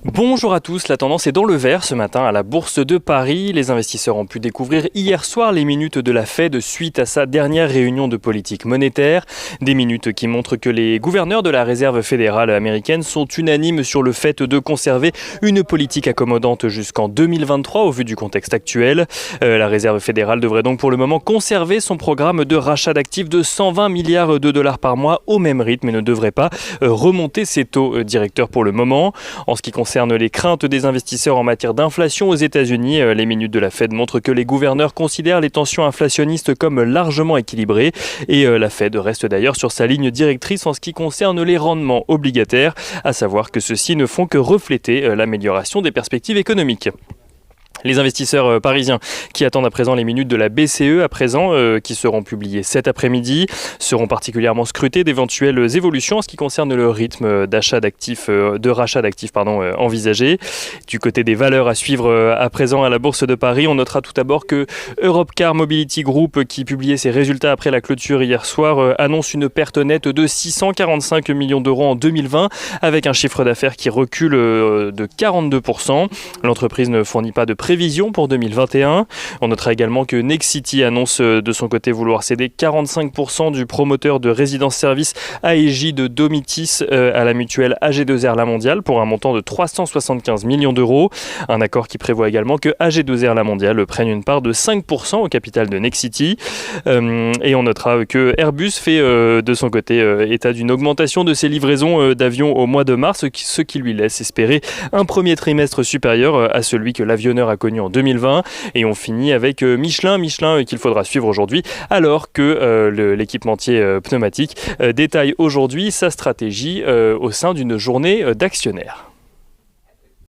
Bonjour à tous, la tendance est dans le vert ce matin à la Bourse de Paris. Les investisseurs ont pu découvrir hier soir les minutes de la Fed suite à sa dernière réunion de politique monétaire. Des minutes qui montrent que les gouverneurs de la Réserve fédérale américaine sont unanimes sur le fait de conserver une politique accommodante jusqu'en 2023 au vu du contexte actuel. La Réserve fédérale devrait donc pour le moment conserver son programme de rachat d'actifs de 120 milliards de dollars par mois au même rythme et ne devrait pas remonter ses taux directeurs pour le moment. En ce qui concerne les craintes des investisseurs en matière d'inflation aux États-Unis, les minutes de la Fed montrent que les gouverneurs considèrent les tensions inflationnistes comme largement équilibrées et la Fed reste d'ailleurs sur sa ligne directrice en ce qui concerne les rendements obligataires, à savoir que ceux-ci ne font que refléter l'amélioration des perspectives économiques. Les investisseurs parisiens qui attendent à présent les minutes de la BCE qui seront publiées cet après-midi seront particulièrement scrutés d'éventuelles évolutions en ce qui concerne le rythme rachat d'actifs envisagé. Du côté des valeurs à suivre à présent à la Bourse de Paris, on notera tout d'abord que Europcar Mobility Group, qui publiait ses résultats après la clôture hier soir, annonce une perte nette de 645 millions d'euros en 2020 avec un chiffre d'affaires qui recule de 42%. L'entreprise ne fournit pas de prévision pour 2021. On notera également que Nexity annonce de son côté vouloir céder 45% du promoteur de résidence-service AEJ de Domitis à la mutuelle AG2R La Mondiale pour un montant de 375 millions d'euros. Un accord qui prévoit également que AG2R La Mondiale prenne une part de 5% au capital de Nexity. Et on notera que Airbus fait de son côté état d'une augmentation de ses livraisons d'avions au mois de mars, ce qui lui laisse espérer un premier trimestre supérieur à celui que l'avionneur a connu en 2020. Et on finit avec Michelin qu'il faudra suivre aujourd'hui alors que l'équipementier pneumatique détaille aujourd'hui sa stratégie au sein d'une journée d'actionnaires.